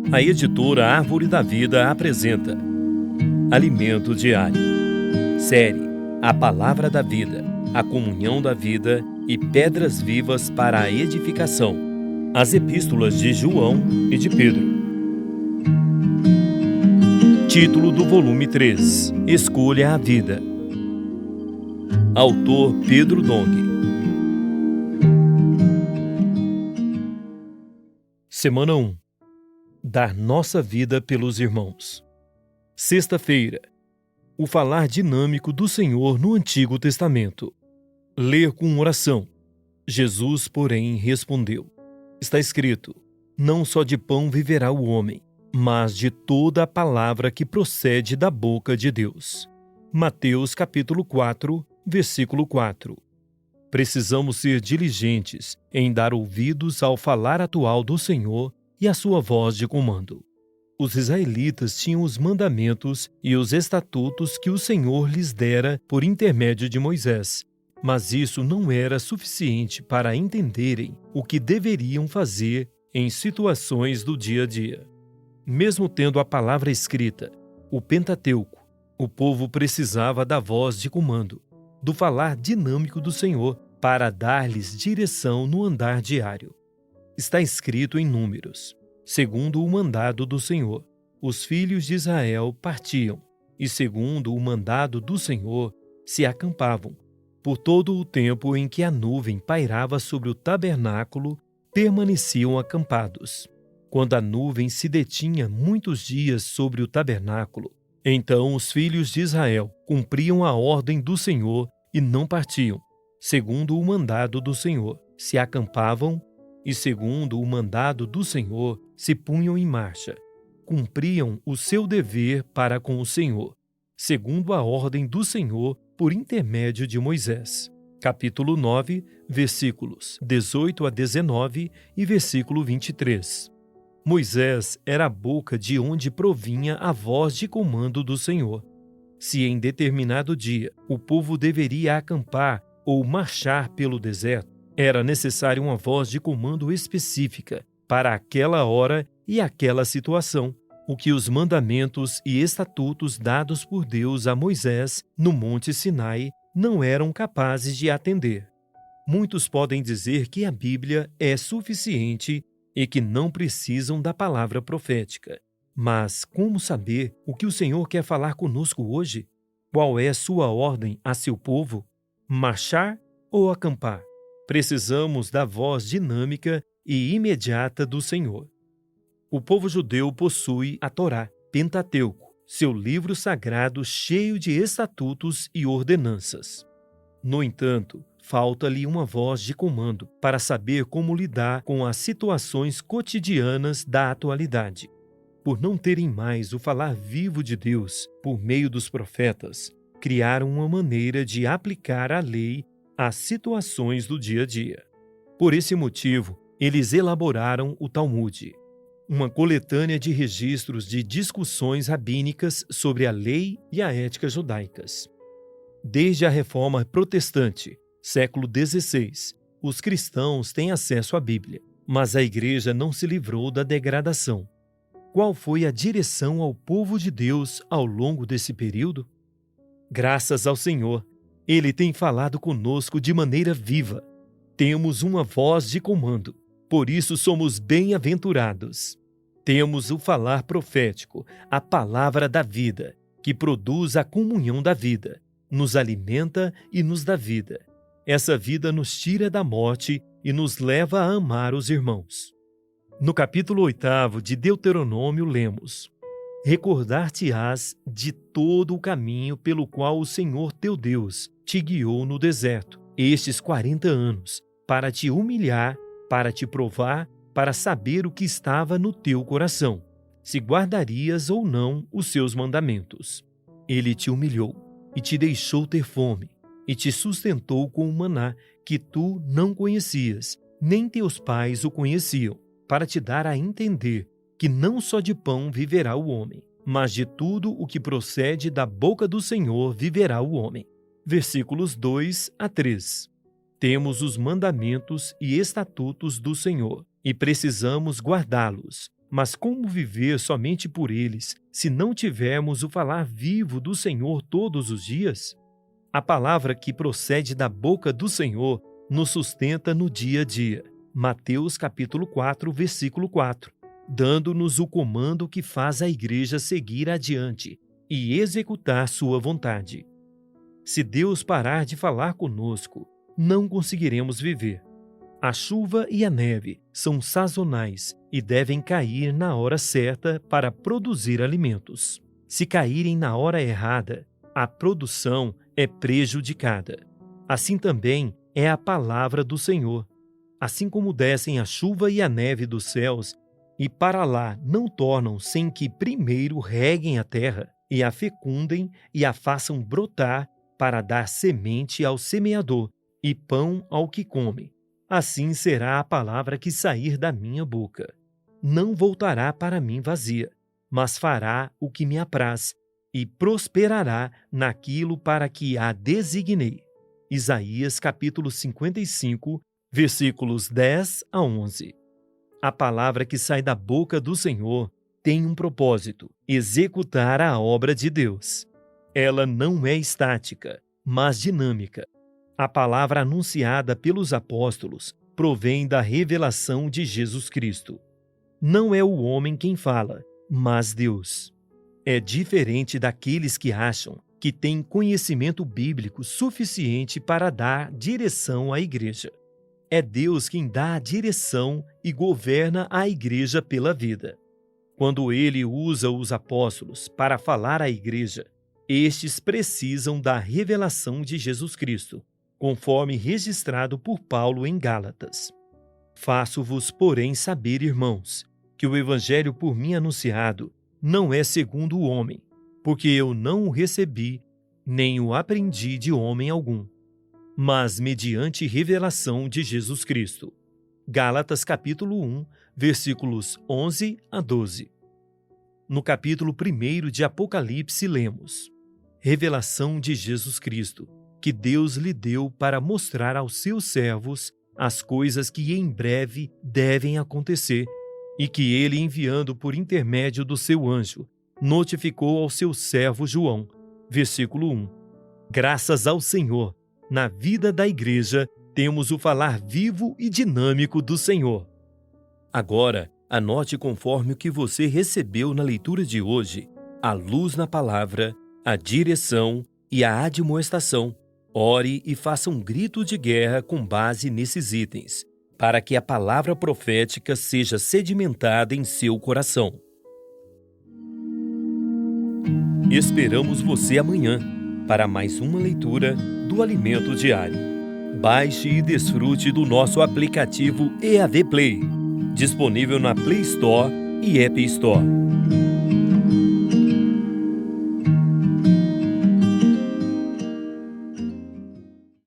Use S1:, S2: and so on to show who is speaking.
S1: A editora Árvore da Vida apresenta Alimento Diário. Série A Palavra da Vida, a Comunhão da Vida e Pedras Vivas para a Edificação. As Epístolas de João e de Pedro. Título do volume 3: Escolha a Vida. Autor Pedro Dong. Semana 1. Dar nossa vida pelos irmãos. Sexta-feira. O falar dinâmico do Senhor no Antigo Testamento. Ler com oração. Jesus, porém, respondeu. Está escrito: não só de pão viverá o homem, mas de toda a palavra que procede da boca de Deus. Mateus capítulo 4, versículo 4. Precisamos ser diligentes em dar ouvidos ao falar atual do Senhor e à sua voz de comando. Os israelitas tinham os mandamentos e os estatutos que o Senhor lhes dera por intermédio de Moisés, mas isso não era suficiente para entenderem o que deveriam fazer em situações do dia a dia. Mesmo tendo a palavra escrita, o Pentateuco, o povo precisava da voz de comando, do falar dinâmico do Senhor para dar-lhes direção no andar diário. Está escrito em Números: segundo o mandado do Senhor, os filhos de Israel partiam, e segundo o mandado do Senhor, se acampavam. Por todo o tempo em que a nuvem pairava sobre o tabernáculo, permaneciam acampados. Quando a nuvem se detinha muitos dias sobre o tabernáculo, então os filhos de Israel cumpriam a ordem do Senhor e não partiam, segundo o mandado do Senhor, se acampavam e, segundo o mandado do Senhor, se punham em marcha. Cumpriam o seu dever para com o Senhor, segundo a ordem do Senhor por intermédio de Moisés. Capítulo 9, versículos 18 a 19 e versículo 23. Moisés era a boca de onde provinha a voz de comando do Senhor. Se em determinado dia o povo deveria acampar ou marchar pelo deserto, era necessária uma voz de comando específica para aquela hora e aquela situação, o que os mandamentos e estatutos dados por Deus a Moisés no Monte Sinai não eram capazes de atender. Muitos podem dizer que a Bíblia é suficiente e que não precisam da palavra profética. Mas como saber o que o Senhor quer falar conosco hoje? Qual é sua ordem a seu povo? Marchar ou acampar? Precisamos da voz dinâmica e imediata do Senhor. O povo judeu possui a Torá, Pentateuco, seu livro sagrado cheio de estatutos e ordenanças. No entanto, falta-lhe uma voz de comando para saber como lidar com as situações cotidianas da atualidade. Por não terem mais o falar vivo de Deus por meio dos profetas, criaram uma maneira de aplicar a lei às situações do dia a dia. Por esse motivo, eles elaboraram o Talmud, uma coletânea de registros de discussões rabínicas sobre a lei e a ética judaicas. Desde a Reforma Protestante, século XVI, os cristãos têm acesso à Bíblia, mas a Igreja não se livrou da degradação. Qual foi a direção ao povo de Deus ao longo desse período? Graças ao Senhor, Ele tem falado conosco de maneira viva. Temos uma voz de comando, por isso somos bem-aventurados. Temos o falar profético, a palavra da vida, que produz a comunhão da vida, nos alimenta e nos dá vida. Essa vida nos tira da morte e nos leva a amar os irmãos. No capítulo 8 de Deuteronômio lemos: recordar-te-ás de todo o caminho pelo qual o Senhor teu Deus te guiou no deserto, estes 40 anos, para te humilhar, para te provar, para saber o que estava no teu coração, se guardarias ou não os seus mandamentos. Ele te humilhou e te deixou ter fome, e te sustentou com o maná que tu não conhecias, nem teus pais o conheciam, para te dar a entender que não só de pão viverá o homem, mas de tudo o que procede da boca do Senhor viverá o homem. Versículos 2 a 3. Temos os mandamentos e estatutos do Senhor, e precisamos guardá-los, Mas como viver somente por eles, se não tivermos o falar vivo do Senhor todos os dias? A palavra que procede da boca do Senhor nos sustenta no dia a dia. Mateus capítulo 4, versículo 4, dando-nos o comando que faz a igreja seguir adiante e executar sua vontade. Se Deus parar de falar conosco, não conseguiremos viver. A chuva e a neve são sazonais e devem cair na hora certa para produzir alimentos. Se caírem na hora errada, a produção é prejudicada. Assim também é a palavra do Senhor. Assim como descem a chuva e a neve dos céus, e para lá não tornam sem que primeiro reguem a terra, e a fecundem e a façam brotar para dar semente ao semeador e pão ao que come. Assim será a palavra que sair da minha boca. Não voltará para mim vazia, mas fará o que me apraz, e prosperará naquilo para que a designei. Isaías capítulo 55, versículos 10 a 11. A palavra que sai da boca do Senhor tem um propósito: executar a obra de Deus. Ela não é estática, mas dinâmica. A palavra anunciada pelos apóstolos provém da revelação de Jesus Cristo. Não é o homem quem fala, mas Deus. É diferente daqueles que acham que têm conhecimento bíblico suficiente para dar direção à igreja. É Deus quem dá a direção e governa a igreja pela vida. Quando ele usa os apóstolos para falar à igreja, estes precisam da revelação de Jesus Cristo, conforme registrado por Paulo em Gálatas. Faço-vos, porém, saber, irmãos, que o evangelho por mim anunciado não é segundo o homem, porque eu não o recebi, nem o aprendi de homem algum, mas mediante revelação de Jesus Cristo. Gálatas capítulo 1, versículos 11 a 12. No capítulo 1 de Apocalipse lemos: revelação de Jesus Cristo, que Deus lhe deu para mostrar aos seus servos as coisas que em breve devem acontecer, e que ele, enviando por intermédio do seu anjo, notificou ao seu servo João. Versículo 1. Graças ao Senhor, na vida da igreja, temos o falar vivo e dinâmico do Senhor. Agora, anote conforme o que você recebeu na leitura de hoje: a luz na palavra, a direção e a admoestação. Ore e faça um grito de guerra com base nesses itens, para que a palavra profética seja sedimentada em seu coração. Esperamos você amanhã para mais uma leitura do Alimento Diário. Baixe e desfrute do nosso aplicativo EAD Play, disponível na Play Store e App Store.